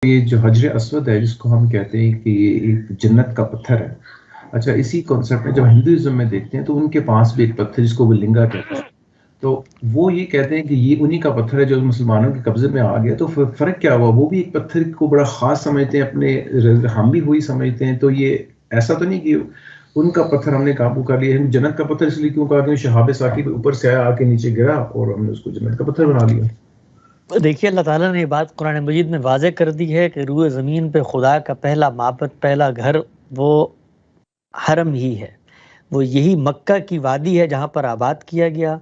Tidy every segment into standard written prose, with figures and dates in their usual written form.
یہ جو حجر اسود ہے جس کو ہم کہتے ہیں کہ یہ ایک جنت کا پتھر ہے. اچھا، اسی کانسیپٹ میں جب ہندوازم میں دیکھتے ہیں تو ان کے پاس بھی ایک پتھر جس کو وہ لنگا کہتے ہیں، تو وہ یہ کہتے ہیں کہ یہ انہی کا پتھر ہے جو مسلمانوں کے قبضے میں آ گیا. تو فرق کیا ہوا؟ وہ بھی ایک پتھر کو بڑا خاص سمجھتے ہیں اپنے، ہم بھی وہی سمجھتے ہیں. تو یہ ایسا تو نہیں کہ ان کا پتھر ہم نے قابو کر لیا. ہم جنت کا پتھر اس لیے کیوں کہا کہ شہاب ثاقب اوپر سے آیا، آ کے نیچے گرا اور ہم نے اس کو جنت کا پتھر بنا لیا. دیکھیے اللہ تعالیٰ نے یہ بات قرآن مجید میں واضح کر دی ہے کہ روئے زمین پہ خدا کا پہلا معبد، پہلا گھر وہ حرم ہی ہے. وہ یہی مکہ کی وادی ہے جہاں پر آباد کیا گیا.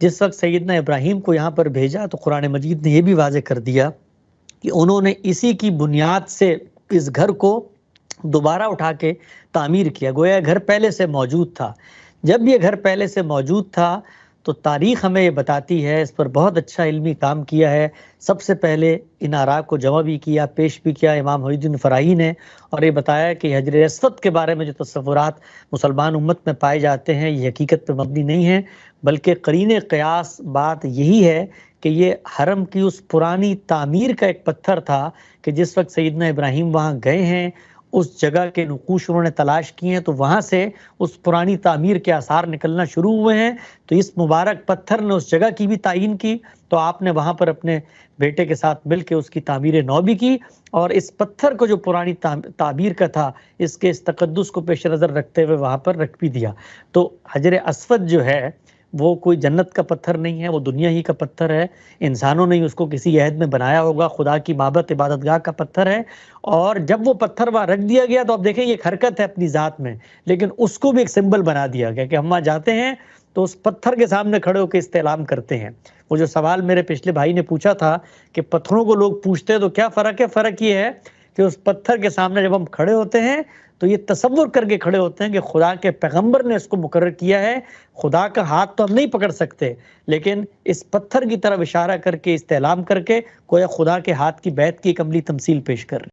جس وقت سیدنا ابراہیم کو یہاں پر بھیجا تو قرآن مجید نے یہ بھی واضح کر دیا کہ انہوں نے اسی کی بنیاد سے اس گھر کو دوبارہ اٹھا کے تعمیر کیا. گویا گھر پہلے سے موجود تھا. جب یہ گھر پہلے سے موجود تھا تو تاریخ ہمیں یہ بتاتی ہے، اس پر بہت اچھا علمی کام کیا ہے. سب سے پہلے ان آراء کو جمع بھی کیا، پیش بھی کیا امام محی الدین فرائی نے، اور یہ بتایا کہ حجر اسود کے بارے میں جو تصورات مسلمان امت میں پائے جاتے ہیں یہ حقیقت پہ مبنی نہیں ہیں، بلکہ قرین قیاس بات یہی ہے کہ یہ حرم کی اس پرانی تعمیر کا ایک پتھر تھا کہ جس وقت سیدنا ابراہیم وہاں گئے ہیں، اس جگہ کے نقوش انہوں نے تلاش کیے ہیں تو وہاں سے اس پرانی تعمیر کے آثار نکلنا شروع ہوئے ہیں. تو اس مبارک پتھر نے اس جگہ کی بھی تعین کی، تو آپ نے وہاں پر اپنے بیٹے کے ساتھ مل کے اس کی تعمیر نو بھی کی، اور اس پتھر کو جو پرانی تعبیر کا تھا اس کے اس تقدس کو پیش نظر رکھتے ہوئے وہاں پر رکھ بھی دیا. تو حجر اسود جو ہے وہ کوئی جنت کا پتھر نہیں ہے، وہ دنیا ہی کا پتھر ہے. انسانوں نے اس کو کسی عہد میں بنایا ہوگا، خدا کی معبد عبادت گاہ کا پتھر ہے. اور جب وہ پتھر وہاں رکھ دیا گیا تو اب دیکھیں یہ ایک حرکت ہے اپنی ذات میں، لیکن اس کو بھی ایک سمبل بنا دیا گیا کہ ہم وہاں جاتے ہیں تو اس پتھر کے سامنے کھڑے ہو کے استعلام کرتے ہیں. وہ جو سوال میرے پچھلے بھائی نے پوچھا تھا کہ پتھروں کو لوگ پوچھتے ہیں تو کیا فرق ہے، فرق یہ ہے کہ اس پتھر کے سامنے جب ہم کھڑے ہوتے ہیں تو یہ تصور کر کے کھڑے ہوتے ہیں کہ خدا کے پیغمبر نے اس کو مقرر کیا ہے. خدا کا ہاتھ تو ہم نہیں پکڑ سکتے، لیکن اس پتھر کی طرف اشارہ کر کے استعلام کر کے کوئی خدا کے ہاتھ کی بیعت کی ایک عملی تمثیل پیش کر رہے ہیں.